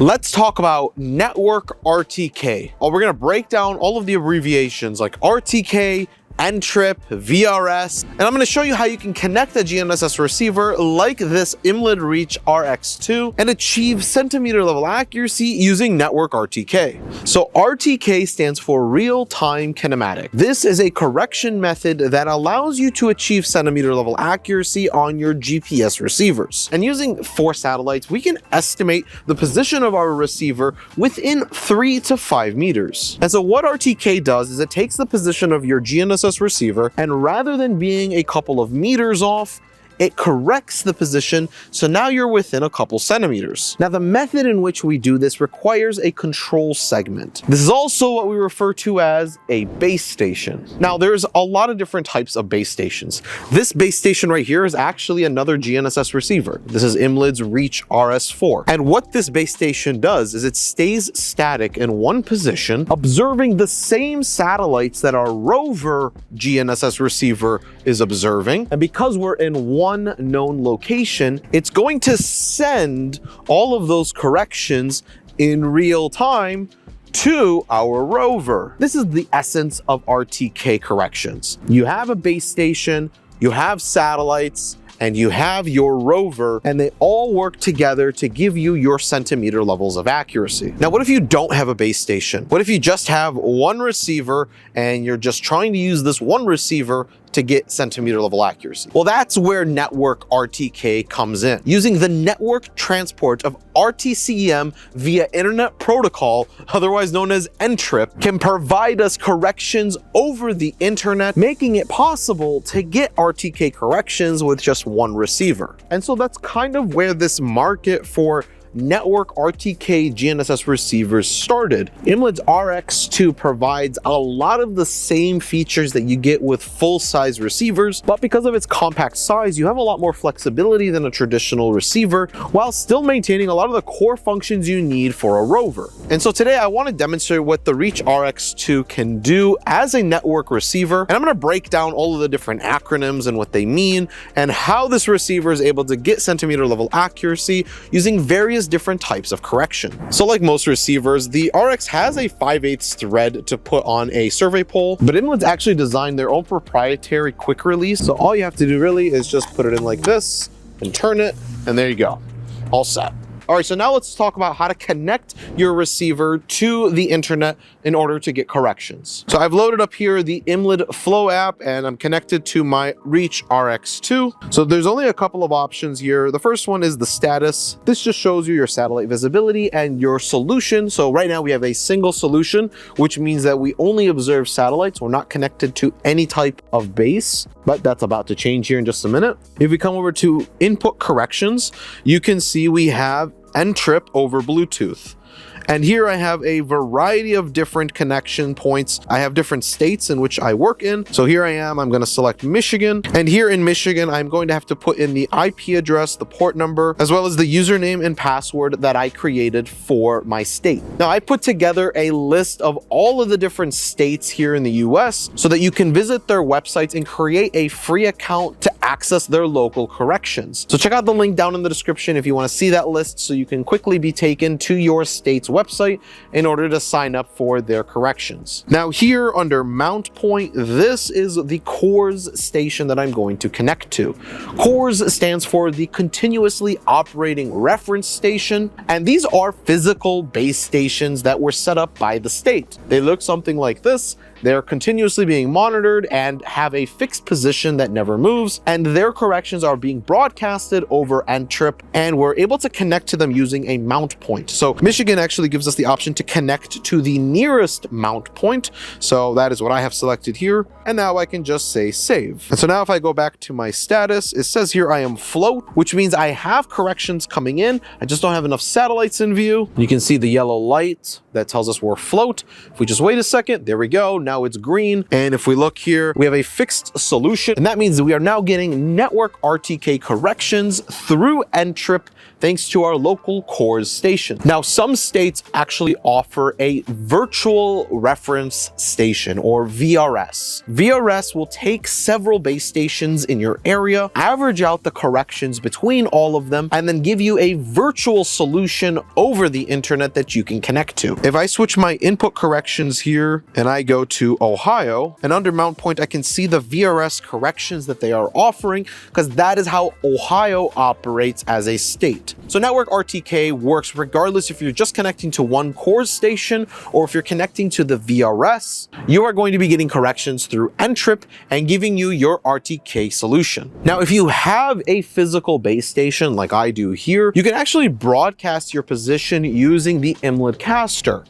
Let's talk about Network RTK. We're gonna break down all of the abbreviations like RTK, NTRIP, VRS, and I'm going to show you how you can connect a GNSS receiver like this Emlid Reach RX2 and achieve centimeter level accuracy using Network RTK. So RTK stands for real-time kinematic. This is a correction method that allows you to achieve centimeter level accuracy on your GPS receivers. And using 4 satellites, we can estimate the position of our receiver within 3 to 5 meters. And so what RTK does is it takes the position of your GNSS receiver, and rather than being a couple of meters off, it corrects the position, so now you're within a couple centimeters. Now, the method in which we do this requires a control segment. This is also what we refer to as a base station. Now, there's a lot of different types of base stations. This base station right here is actually another GNSS receiver. This is Emlid's Reach RS4. And what this base station does is it stays static in one position, observing the same satellites that our rover GNSS receiver is observing. And because we're in one known location, it's going to send all of those corrections in real time to our rover. This is the essence of RTK corrections. You have a base station, you have satellites, and you have your rover, and they all work together to give you your centimeter levels of accuracy. Now, what if you don't have a base station? What if you just have one receiver and you're just trying to use this one receiver to get centimeter level accuracy? Well, that's where Network RTK comes in. Using the network transport of RTCEM via Internet Protocol, otherwise known as NTRIP, can provide us corrections over the internet, making it possible to get RTK corrections with just one receiver. And so that's kind of where this market for Network RTK GNSS receivers started. Emlid's RX2 provides a lot of the same features that you get with full-size receivers, but because of its compact size, you have a lot more flexibility than a traditional receiver, while still maintaining a lot of the core functions you need for a rover. And so today I want to demonstrate what the Reach RX2 can do as a network receiver, and I'm going to break down all of the different acronyms and what they mean, and how this receiver is able to get centimeter level accuracy using various different types of correction. So like most receivers, the RX has a 5/8 thread to put on a survey pole, but Emlid's actually designed their own proprietary quick release. So all you have to do really is just put it in like this and turn it, and there you go, all set. All right, so now let's talk about how to connect your receiver to the internet in order to get corrections. So I've loaded up here the Emlid Flow app, and I'm connected to my Reach RX2. So there's only a couple of options here. The first one is the status. This just shows you your satellite visibility and your solution. So right now we have a single solution, which means that we only observe satellites. We're not connected to any type of base, but that's about to change here in just a minute. If we come over to input corrections, you can see we have NTRIP over Bluetooth. And here I have a variety of different connection points. I have different states in which I work in. So here I am, I'm going to select Michigan. And here in Michigan, I'm going to have to put in the IP address, the port number, as well as the username and password that I created for my state. Now, I put together a list of all of the different states here in the US so that you can visit their websites and create a free account to access their local corrections. So check out the link down in the description if you want to see that list so you can quickly be taken to your state's website in order to sign up for their corrections. Now here under mount point, this is the CORS station that I'm going to connect to. CORS stands for the continuously operating reference station, and these are physical base stations that were set up by the state. They look something like this. They're continuously being monitored and have a fixed position that never moves, and their corrections are being broadcasted over NTRIP, and we're able to connect to them using a mount point. So Michigan actually gives us the option to connect to the nearest mount point. So that is what I have selected here. And now I can just say save. And so now if I go back to my status, it says here I am float, which means I have corrections coming in. I just don't have enough satellites in view. You can see the yellow light that tells us we're float. If we just wait a second, there we go. Now it's green. And if we look here, we have a fixed solution. And that means that we are now getting network RTK corrections through NTRIP thanks to our local CORS station. Now, some some states actually offer a virtual reference station, or VRS. VRS will take several base stations in your area, average out the corrections between all of them, and then give you a virtual solution over the internet that you can connect to. If I switch my input corrections here and I go to Ohio, and under Mount Point, I can see the VRS corrections that they are offering, because that is how Ohio operates as a state. So Network RTK works regardless if you're just connecting to one core station or if you're connecting to the VRS. You are going to be getting corrections through NTRIP and giving you your RTK solution. Now, if you have a physical base station like I do here, you can actually broadcast your position using the Emlid Caster.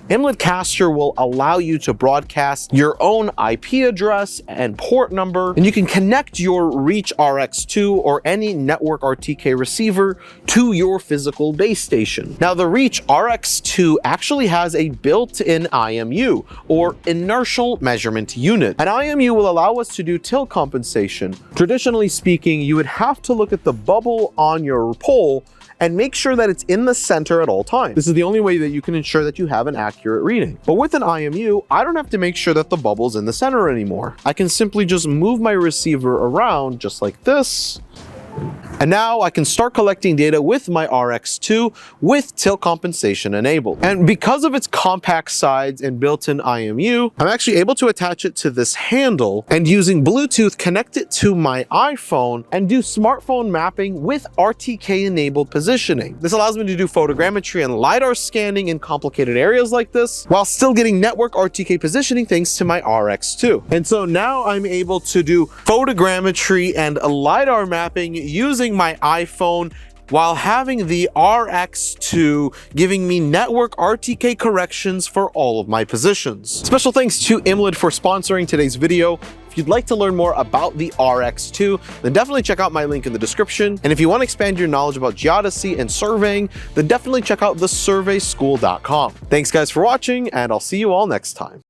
Emlid Caster will allow you to broadcast your own IP address and port number, and you can connect your Reach RX2 or any Network RTK receiver to your physical base station. Now, the Reach RX2 actually has a built-in IMU, or inertial measurement unit. An IMU will allow us to do tilt compensation. Traditionally speaking, you would have to look at the bubble on your pole and make sure that it's in the center at all times. This is the only way that you can ensure that you have an accurate reading. But with an IMU, I don't have to make sure that the bubble's in the center anymore. I can simply just move my receiver around just like this. And now I can start collecting data with my RX2 with tilt compensation enabled. And because of its compact size and built-in IMU, I'm actually able to attach it to this handle and using Bluetooth connect it to my iPhone and do smartphone mapping with RTK enabled positioning. This allows me to do photogrammetry and LiDAR scanning in complicated areas like this while still getting network RTK positioning thanks to my RX2. And so now I'm able to do photogrammetry and LiDAR mapping using my iPhone while having the RX2 giving me network RTK corrections for all of my positions. Special thanks to Emlid for sponsoring today's video. If you'd like to learn more about the RX2, then definitely check out my link in the description. And if you want to expand your knowledge about geodesy and surveying, then definitely check out thesurveyschool.com. Thanks guys for watching, and I'll see you all next time.